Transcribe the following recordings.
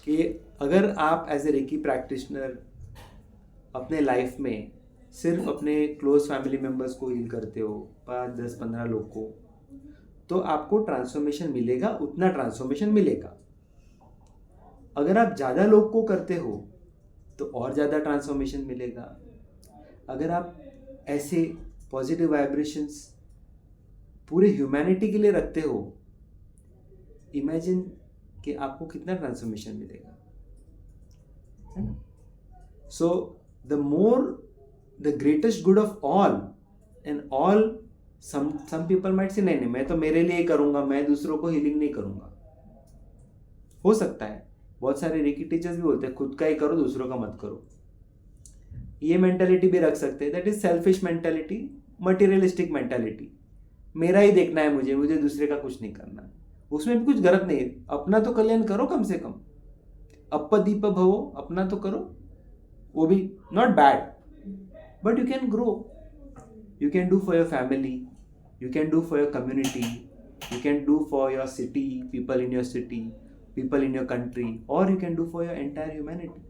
कि अगर आप एज ए रेकी प्रैक्टिशनर अपने लाइफ में सिर्फ अपने क्लोज फैमिली मेम्बर्स को हील करते हो, 5 10 15 लोग को, तो आपको ट्रांसफॉर्मेशन मिलेगा, उतना ट्रांसफॉर्मेशन मिलेगा। अगर आप ज़्यादा लोग को करते हो तो और ज़्यादा ट्रांसफॉर्मेशन मिलेगा। अगर आप ऐसे पॉजिटिव वाइब्रेशंस पूरे ह्यूमैनिटी के लिए रखते हो, इमेजिन कि आपको कितना ट्रांसफॉर्मेशन मिलेगा, है ना? So the more the greatest good of all and all, some people might say नहीं नहीं मैं तो मेरे लिए ही करूँगा, मैं दूसरों को हीलिंग नहीं करूँगा। हो सकता है, बहुत सारे रेकी टीचर्स भी बोलते हैं खुद का ही करो, दूसरों का मत करो। ये मेंटालिटी भी रख सकते हैं, that is selfish mentality, materialistic mentality. मेरा ही देखना है, मुझे मुझे दूसरे का कुछ नहीं करना। उसमें भी कुछ गलत नहीं है, अपना तो कल्याण करो कम से कम। अप्प दीप भवो, अपना तो करो, वो भी not bad, but you can grow, you can do for your family, you can do for your community, you can do for your city, people in your city, people in your country, or you can do for your entire humanity.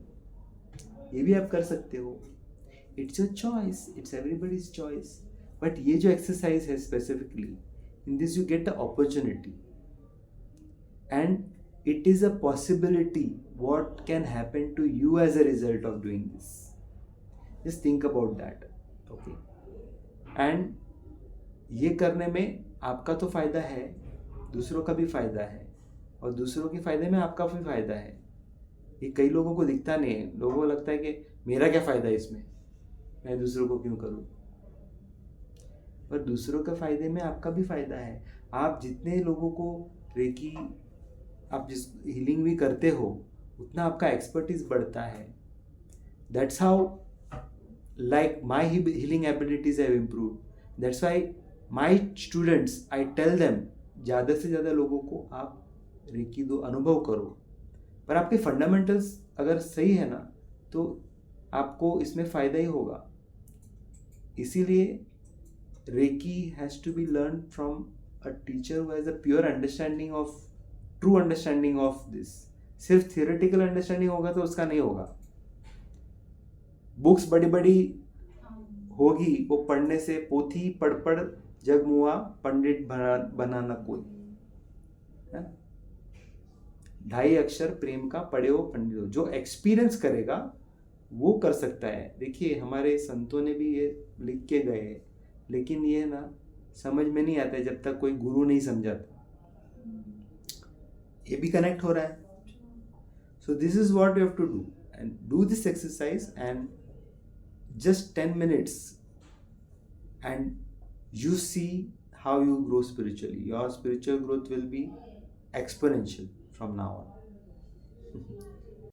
ये भी आप कर सकते हो, it's your choice, it's everybody's choice. But ये जो exercise है specifically, in this you get the opportunity and it is a possibility what can happen to you as a result of doing this. Just think about that, okay? And ये करने में आपका तो फ़ायदा है, दूसरों का भी फ़ायदा है, और दूसरों के फ़ायदे में आपका भी फ़ायदा है। ये कई लोगों को दिखता नहीं है, लोगों को लगता है कि मेरा क्या फ़ायदा है इसमें, मैं दूसरों को क्यों करूँ। पर दूसरों के फ़ायदे में आपका भी फ़ायदा है। आप जितने लोगों को रेकी, आप जिस हीलिंग भी करते हो, उतना आपका एक्सपर्टीज बढ़ता है। That's how like my healing abilities have improved. That's why my students, I tell them, ज़्यादा से ज़्यादा लोगों को आप रेकी दो, अनुभव करो, पर आपके फंडामेंटल्स अगर सही है ना, तो आपको इसमें फ़ायदा ही होगा। इसीलिए reiki has to be learn from a teacher who has a pure understanding of, true understanding of this. सिर्फ थियोरेटिकल अंडरस्टैंडिंग होगा तो उसका नहीं होगा। बुक्स बड़ी बड़ी होगी, वो पढ़ने से पोथी पढ़ पढ़ जग मुआ, पंडित बनाना कोई, है? 2.5 अक्षर प्रेम का पढ़े हो पंडित हो। जो एक्सपीरियंस करेगा वो कर सकता है। देखिए हमारे संतों ने भी ये लिख के गए, लेकिन ये ना समझ में नहीं आता है जब तक कोई गुरु नहीं समझाता। ये भी कनेक्ट हो रहा है। So this is what you have to do, and do this exercise and just 10 minutes, and you see how you grow spiritually. Your spiritual growth will be exponential from now on.